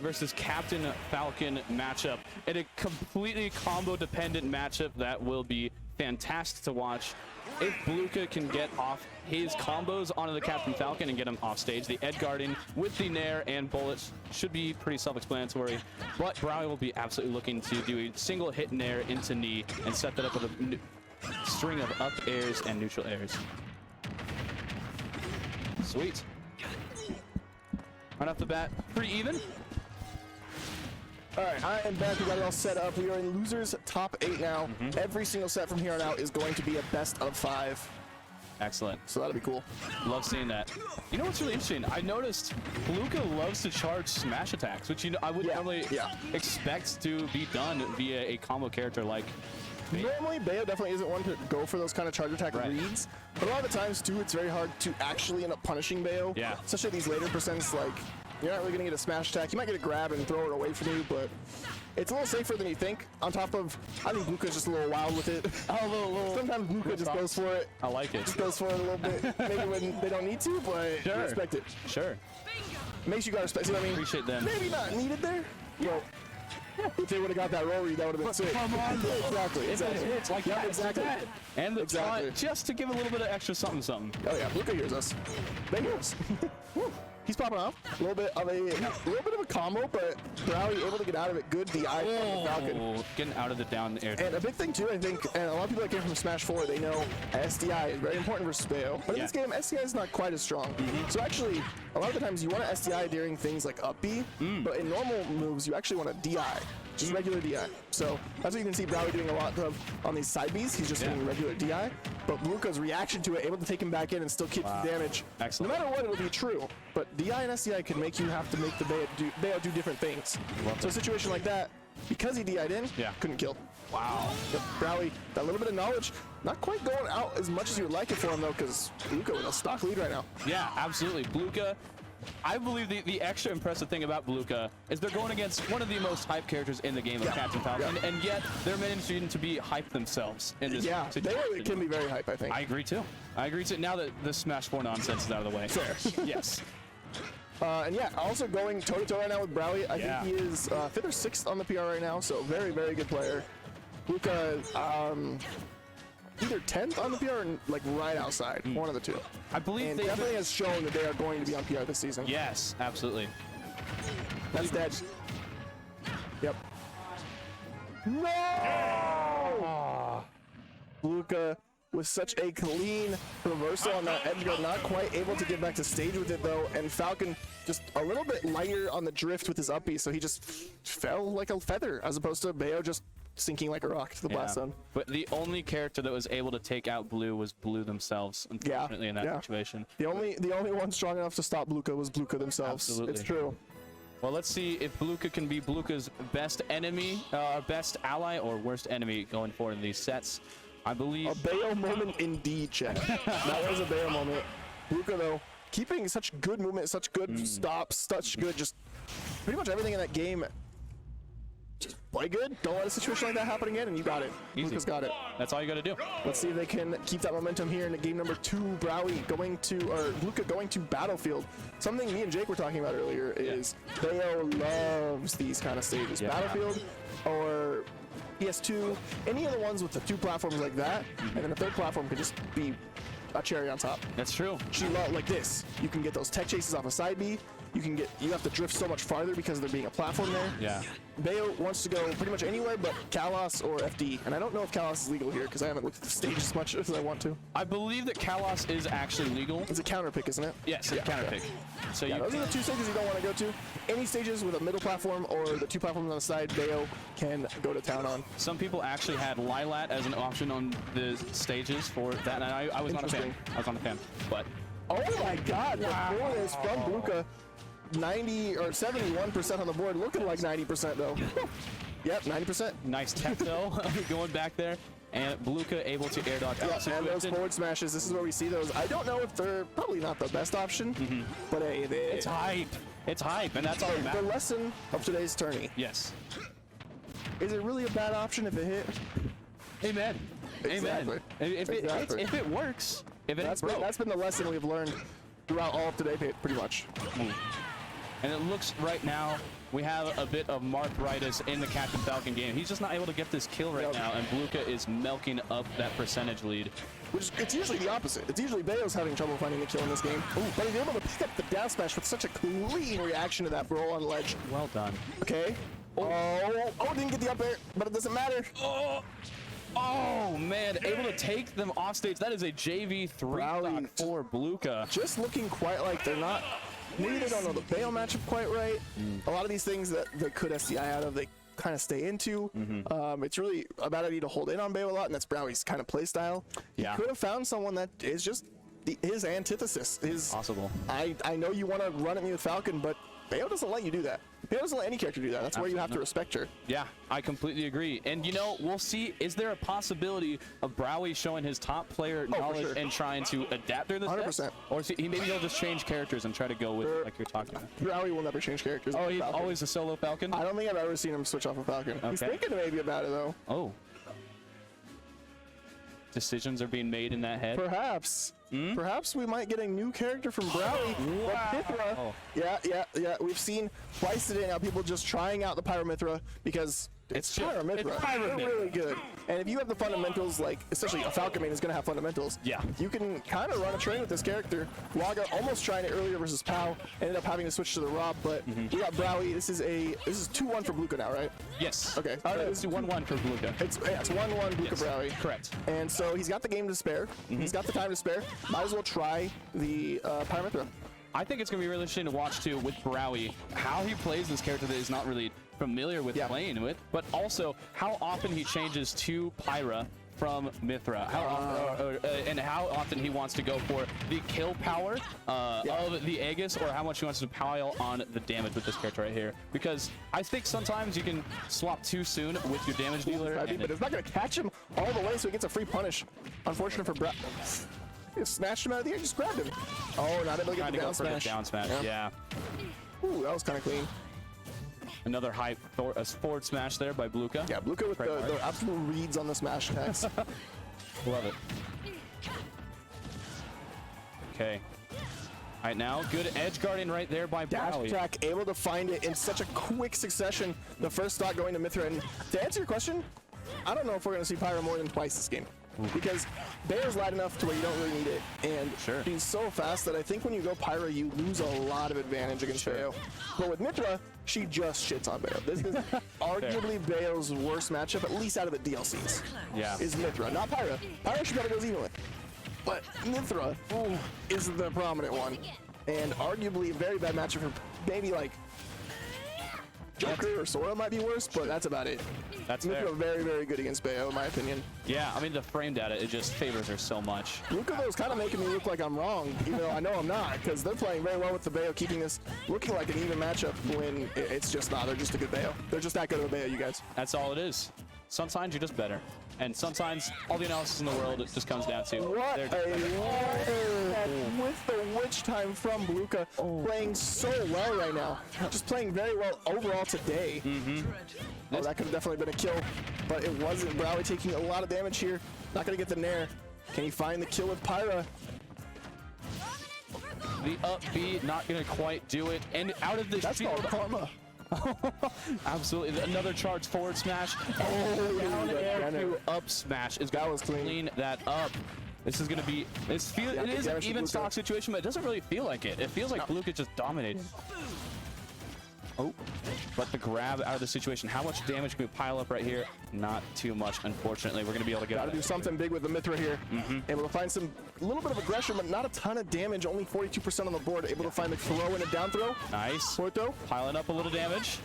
versus Captain Falcon matchup in a completely combo dependent matchup that will be fantastic to watch. If Blueka can get off his combos onto the Captain Falcon and get him off stage, the Edguarding with the Nair and bullets should be pretty self-explanatory, but Browi will be absolutely looking to do a single hit Nair into knee and set that up with a string of up airs and neutral airs. Sweet. Right off the bat, pretty even. All right, I am back. We got it all set up. We are in losers top 8 now. Every single set from here on out is going to be a best of 5. Excellent. So that'll be cool. Love seeing that. You know what's really interesting? I noticed Blueka loves to charge smash attacks, which I would normally expect to be done via a combo character like Normally, Bayo definitely isn't one to go for those kind of charge attack reads, but a lot of the times, too, it's very hard to actually end up punishing Bayo. Yeah. Especially these later percents, like, you're not really going to get a smash attack. You might get a grab and throw it away from you, but it's a little safer than you think. On top of, I think Blueka's just a little wild with it. Sometimes Blueka just goes for it. I like it. Just goes for it a little bit. Maybe when they don't need to, but you respect it. Sure. Makes you gotta respect. See what I mean? Appreciate them. Maybe not needed there. Well, if they would have got that roll read, that would have been sick. Come on, exactly. It's like exactly. And the taunt, just to give a little bit of extra something. Oh yeah, Blueka hears us. They hear us. He's popping off. A little bit of a combo, but Browi able to get out of it. Good DI from the Falcon. Getting out of the down air. And a big thing too, I think, and a lot of people that came from Smash 4, they know SDI is very important versus Bayo. But in this game, SDI is not quite as strong. So actually, a lot of the times you want to SDI during things like up B, but in normal moves, you actually want to DI. Just regular DI. So that's what you can see Browi doing a lot of on these side Bs. He's just doing regular DI. But Blueka's reaction to it, able to take him back in and still keep the damage. Excellent. No matter what, it'll be true. But DI and SDI can make you have to make the Bayo do different things. So a situation like that, because he DI'd in, couldn't kill. Wow. But Browi, that little bit of knowledge, not quite going out as much as you would like it for him though, because Blueka with a stock lead right now. Yeah, absolutely. Blueka. I believe the extra impressive thing about Blueka is they're going against one of the most hype characters in the game of Captain Falcon, and yet they're managing to be hyped themselves in this situation. They can be very hype, I think. I agree too. Now that the Smash 4 nonsense is out of the way. Fair. Yes. And yeah, also going toe-to-toe right now with Browi. I think he is 5th or 6th on the PR right now, so very, very good player. Blueka, either 10th on the PR or like right outside, one of the two. I believe and they definitely has shown that they are going to be on PR this season. Yes, absolutely. That's dead. Yep. No! Blueka with such a clean reversal on that edge guard, not quite able to get back to stage with it though, and Falcon just a little bit lighter on the drift with his up B, so he just fell like a feather as opposed to Bayo just sinking like a rock to the blast zone. But the only character that was able to take out Blue was Blue themselves, unfortunately, in that situation. The only one strong enough to stop Blueka was Blueka themselves. Absolutely. It's true. Well, let's see if Blueka can be Blueka's best enemy, best ally, or worst enemy going forward in these sets. I believe... A Bayo moment indeed, Chet. That was a Bayo moment. Blueka, though, keeping such good movement, such good stops, such good, just pretty much everything in that game. Just play good. Don't let a situation like that happen again, and you got it. Blueka's got it. That's all you got to do. Let's see if they can keep that momentum here in game number 2. Browi going to, or Blueka going to Battlefield. Something me and Jake were talking about earlier is Bayo loves these kind of stages. Battlefield or PS2, any of the ones with the 2 platforms like that, and then the 3rd platform could just be a cherry on top. That's true. She loves like this. You can get those tech chases off a side B. You have to drift so much farther because of there being a platform there. Yeah. Bayo wants to go pretty much anywhere but Kalos or FD, and I don't know if Kalos is legal here because I haven't looked at the stage as much as I want to. I believe that Kalos is actually legal. It's a counter pick, isn't it? Yes, it's a counter pick. So those are the 2 stages you don't want to go to. Any stages with a middle platform or the 2 platforms on the side, Bayo can go to town on. Some people actually had Lilat as an option on the stages for that, and I was not a fan. I was not a fan, but... Oh my god, the bonus from Blueka. 90 or 71% on the board, looking like 90% though. Yep, 90%. Nice tech though, going back there, and Blueka able to air dodge. And those forward smashes, this is where we see those. I don't know if they're probably not the best option, but hey, it's hype. It's hype, and that's all that matters. The lesson of today's tourney. Yes. Is it really a bad option if it hit? Amen. Exactly. Amen. If it works, if it that's been the lesson we've learned throughout all of today, pretty much. And it looks right now we have a bit of Marthritis in the Captain Falcon game. He's just not able to get this kill right now, and Blueka is milking up that percentage lead. It's usually the opposite. It's usually Bayo's having trouble finding the kill in this game. But he's able to pick up the down smash with such a clean reaction to that roll on ledge. Well done. Okay. Didn't get the up air, but it doesn't matter. Oh man, able to take them off stage. That is a JV3 stock for Blueka. Just looking quite like they're not. Maybe they don't know the Bayo matchup quite right. A lot of these things that they could SDI out of, they kind of stay into. It's really a bad idea to hold in on Bayo a lot, and that's Browi's kind of play style. Yeah. He could have found someone that is just his antithesis. Possible. I know you want to run at me with Falcon, but Bayo doesn't let you do that. Bayo doesn't let any character do that. That's where you have to respect her. Yeah, I completely agree. And you know, we'll see. Is there a possibility of Browi showing his top player knowledge and trying to adapt during this 100%. Or maybe he'll just change characters and try to go with like you're talking about. Browi will never change characters. Oh, he's always a solo Falcon? I don't think I've ever seen him switch off a Falcon. Okay. He's thinking maybe about it though. Oh. Decisions are being made in that head. Perhaps. Perhaps we might get a new character from Browi. Wow. Mythra. Yeah. We've seen twice today now people just trying out the Pyra Mythra because it's Pyra Mythra. It's Pyra They're really good. And if you have the fundamentals, like especially a Falcon main is going to have fundamentals. Yeah. You can kind of run a train with this character. Waga almost trying it earlier versus Pow, ended up having to switch to the Rob, but we got Browi. This is 2-1 for Blueka now, right? Yes. Okay. It's 1-1 for Blueka. It's 1-1 Blueka Browi. Correct. And so he's got the game to spare. He's got the time to spare. Might as well try the Pyra Mythra. I think it's going to be really interesting to watch too with Browi, how he plays this character that he's not really familiar with playing with, but also how often he changes to Pyra from Mythra, and how often he wants to go for the kill power of the Aegis, or how much he wants to pile on the damage with this character right here. Because I think sometimes you can swap too soon with your damage dealer. But it's not going to catch him all the way, so he gets a free punish. Unfortunate for Browi. Smashed him out of the air, just grabbed him. Oh, not able to get the down smash. Down smash. Yeah. Ooh, that was kind of clean. Another high forward smash there by Blueka. Yeah, Blueka with the absolute reads on the smash attacks. Love it. Okay. All right, now good edge guarding right there by Dash Browi. attack, able to find it in such a quick succession. The first stock going to Mythra. And to answer your question, I don't know if we're going to see Pyra more than twice this game. Because Bayo's light enough to where you don't really need it, and she's so fast that I think when you go Pyra, you lose a lot of advantage against Bayo. But with Mythra, she just shits on Bayo. This is arguably Bayo's worst matchup, at least out of the DLCs. Yeah. Is Mythra, not Pyra. Pyra she probably goes evenly. But Mythra is the prominent one, and arguably a very bad matchup for maybe like Joker or Sora might be worse, but that's about it. That's Mythra very, very good against Bayo, in my opinion. Yeah, I mean, the frame data, it just favors her so much. Blueka, though, is kind of making me look like I'm wrong, even though I know I'm not, because they're playing very well with the Bayo, keeping this looking like an even matchup when it's just not. They're just a good Bayo. They're just that good of a Bayo, you guys. That's all it is. Sometimes you're just better. And sometimes all the analysis in the world, it just comes down to what a with the witch time from Blueka, playing so well right now. Just playing very well overall today. Oh, that could have definitely been a kill, but it wasn't. Browi taking a lot of damage here. Not going to get the nair. Can he find the kill with Pyra? The up B, not going to quite do it. And out of the shield. That's called karma. Absolutely. Another charge forward smash. Oh, down air to up smash is going to clean that up. This is going to be, it is an even stock situation, but it doesn't really feel like it. It feels like Blueka just dominated. Oh, but the grab out of the situation. How much damage can we pile up right here? Not too much, unfortunately. We're going to be able to get Gotta do something big with the Mythra here. Able to find a little bit of aggression, but not a ton of damage. Only 42% on the board. Able to find the throw and a down throw. Nice. Porto. Piling up a little damage.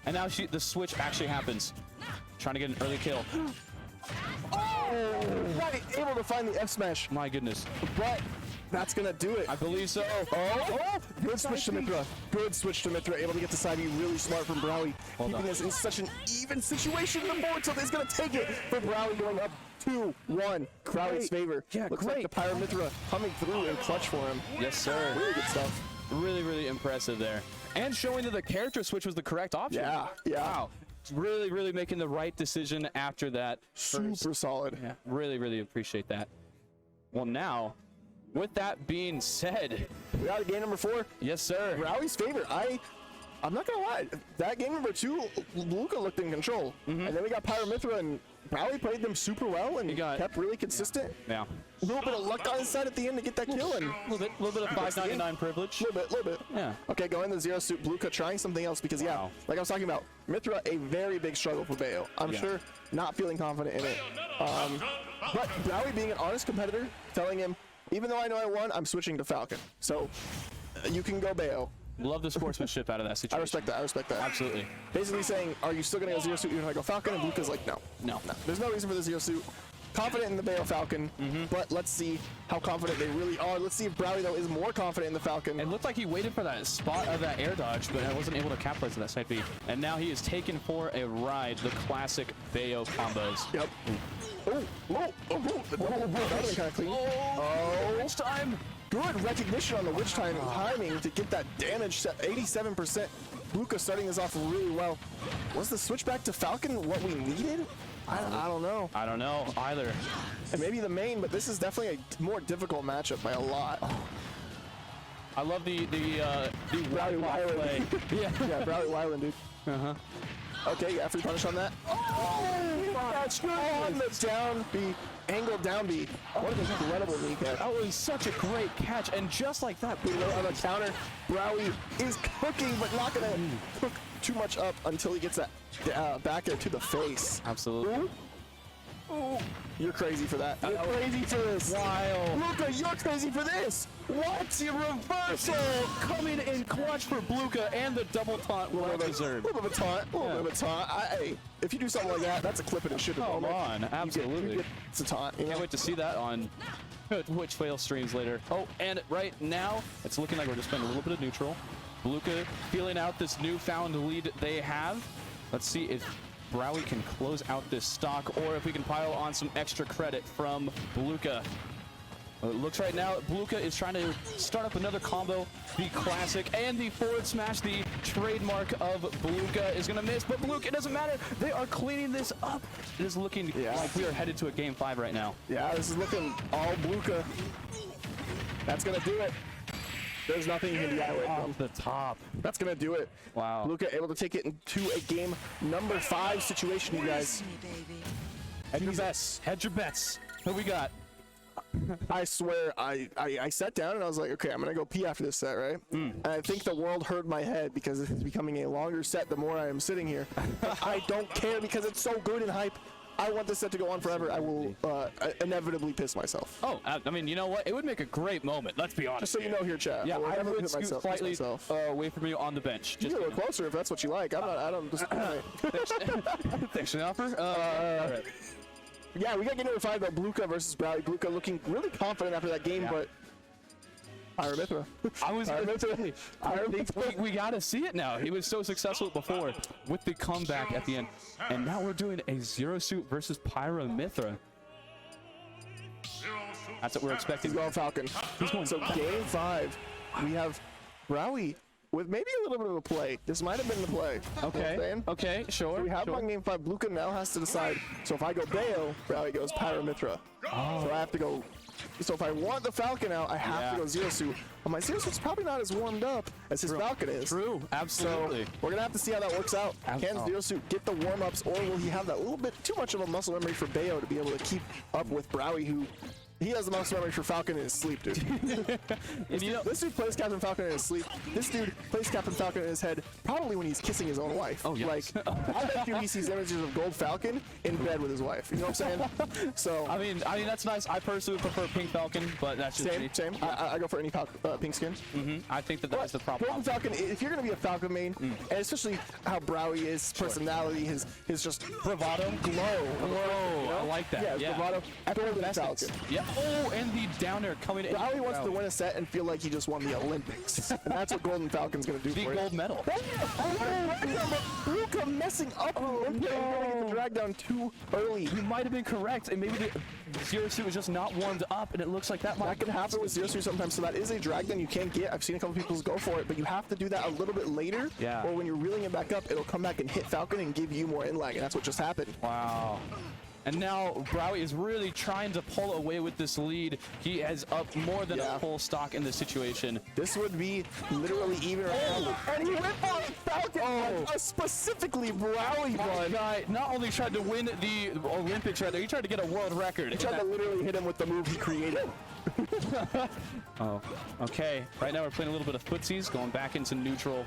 And now the switch actually happens. Trying to get an early kill. Oh, right. Able to find the F smash. My goodness. But that's going to do it. I believe so. Good switch to Mythra. Good switch to Mythra. Able to get the side B really smart from Browi. Keeping this in such an even situation on the board, so he's going to take it for Browi going up 2-1. Browi's favor. Yeah, looks like the Pyra Mythra coming through and clutch for him. Yes, sir. Really good stuff. Really, really impressive there. And showing that the character switch was the correct option. Yeah. Wow. Really, really making the right decision after that. Super solid. Yeah, really, really appreciate that. Well, now, with that being said, we got a game number 4. yes, sir. Browi's favor. I I'm not gonna lie, that game number 2, Blueka looked in control, and then we got Pyra, Mythra, and Browi played them super well and kept really consistent. Yeah. A little bit of luck on his side at the end to get that kill, and A little bit of 599 privilege. a little bit. Yeah. Okay, going to zero suit, Blueka trying something else because Wow. like I was talking about, Mythra a very big struggle for Bayo. I'm sure not feeling confident in it. But Browi being an honest competitor, telling him, even though I know I won, I'm switching to Falcon. So you can go Bayo. Love the sportsmanship out of that situation. I respect that. Absolutely. Basically saying, are you still gonna go zero suit even if I go Falcon? And Blueka's like, no. There's no reason for the zero suit. Confident in the Bayo Falcon, but let's see how confident they really are. Let's see if Browi though is more confident in the Falcon. It looked like he waited for that spot of that air dodge, but I wasn't able to capitalize on that side B. And now he is taken for a ride, the classic Bayo combos. Yep. That would be kind of clean. Witch time! Good recognition on the witch time timing to get that damage set 87%. Blueka starting this off really well. Was the switch back to Falcon what we needed? I don't know. I don't know either. And maybe the main, but this is definitely a more difficult matchup by a lot. I love the Browi Wyland play. yeah, Browi Wyland, dude. Okay, yeah, free punish on that. That's good on the down B, angle down B. What an incredible kneecap. That was such a great catch, and just like that, On the counter, Browi is cooking, but not gonna cook too much up until he gets that back air to the face. absolutely. Ooh, you're crazy for that. You're crazy for this. Wild. Blueka, you're crazy for this. What? The reversal coming in clutch for Blueka, and the double taunt well deserved. A little bit of a taunt. A little bit of a taunt. Hey, if you do something like that, that's a clip and it should have Come on, absolutely. It's a taunt. You know? Can't wait to see that on Twitch fail streams later. Oh, and right now, it's looking like we're just playing a little bit of neutral. Blueka feeling out this newfound lead they have. Let's see if Browi can close out this stock, or if we can pile on some extra credit from Blueka. Well, it looks right now, Blueka is trying to start up another combo. The classic and the forward smash, the trademark of Blueka, is going to miss, but Blueka, it doesn't matter. They are cleaning this up. It is looking like we are headed to a game 5 right now. Yeah, this is looking all Blueka. That's going to do it. There's nothing you can DI away from. Off the top. That's going to do it. Wow. Blueka able to take it into a game number 5 situation, you guys. Hedge your bets. Hedge your bets. What we got? I swear, I sat down and I was like, okay, I'm gonna go pee after this set, right? And I think the world heard my head because it's becoming a longer set the more I am sitting here. But I don't care because it's so good and hype. I want this set to go on forever. I will inevitably piss myself. Oh, I mean, you know what? It would make a great moment. Let's be honest. Just so you know here, chat. Yeah, I would piss scoot slightly away from you on the bench. You Just can go closer if that's what you like. I don't discriminate. thanks for the offer. All right. Yeah, we got game number 5 though. Blueka versus Browi. Blueka looking really confident after that game, but Pyra, Mythra. I was we gotta see it now. He was so successful before with the comeback at the end, and now we're doing a zero suit versus Pyra Mythra. That's what we're expecting. He's going Falcon. He's going So game 5, we have Browi with maybe a little bit of a play. This might have been the play. Okay. Okay. Sure. So we have on game 5. Blueka now has to decide. So if I go Bayo, Browi goes Pyra Mythra. So I have to go. So if I want the Falcon out, I have to go zero suit. But my zero suit's probably not as warmed up as his Falcon is. True. Absolutely. So we're gonna have to see how that works out. Can zero suit get the warm ups, or will he have that little bit too much of a muscle memory for Bayo to be able to keep up with Browi, who he has the muscle memory for Falcon in his sleep, dude. This dude plays Captain Falcon in his sleep. This dude plays Captain Falcon in his head probably when he's kissing his own wife. Oh, yes. Like, I bet you he sees images of Gold Falcon in bed with his wife. You know what I'm saying? So I mean that's nice. I personally prefer Pink Falcon, but that's just me. Same. I go for any pink skin. I think that's the problem. Golden Falcon, if you're going to be a Falcon main, and especially how Browi is, personality, his just bravado, glow. Whoa, You know? I like that. Yeah, bravado. Golden Falcon. Yeah. Oh, and the down air coming in. Browi wants to win a set and feel like he just won the Olympics. And that's what Golden Falcon's going to do the for gold medal. Blueka messing up the Olympic and going to get the drag down too early. You might have been correct, and maybe the zero suit was just not warmed up, and it looks like that can happen with zero suit sometimes. So that is a drag down you can get. I've seen a couple people go for it, but you have to do that a little bit later. Yeah. Or when you're reeling it back up, it'll come back and hit Falcon and give you more in lag, and that's what just happened. Wow. And now Browi is really trying to pull away with this lead. He has up more than a full stock in this situation. This would be literally even right now. And he went for a Falcon. Specifically, Browi won. Guy not only tried to win the Olympics right there, he tried to get a world record. He tried to literally hit him with the move he created. Oh, okay. Right now we're playing a little bit of footsies, going back into neutral.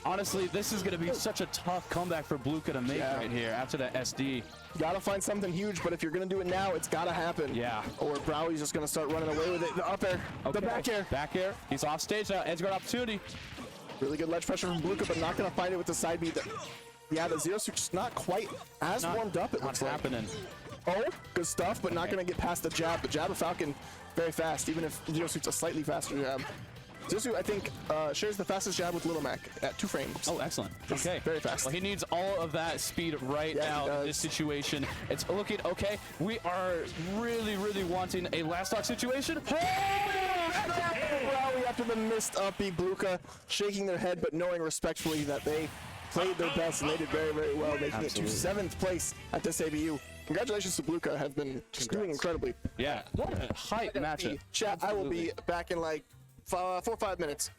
Honestly, this is going to be such a tough comeback for Blueka to make right here after that SD. Gotta find something huge, but if you're gonna do it now, it's gotta happen. Yeah. Or Browi's just gonna start running away with it. The up air, the back air. Back air. He's off stage now. Edge guard opportunity. Really good ledge pressure from Blueka, but not gonna find it with the side beat. Yeah, the zero suit's not quite as warmed up. It looks like. Happening. Oh, good stuff, but not gonna get past the jab. The jab of Falcon, very fast, even if zero suit's a slightly faster jab. Zero, I think, shares the fastest jab with Little Mac at 2 frames. Oh, excellent. It's Okay. very fast. Well, he needs all of that speed right now in this situation. It's looking okay. We are really, really wanting a last stock situation. Browi after the missed up B, Blueka shaking their head, but knowing respectfully that they played their best and they did very, very well, making it to 7th place at this ABU. Congratulations to Blueka, have been just doing incredibly. Yeah. What a hype matchup. Chat, I will be back in like 4 or 5 minutes.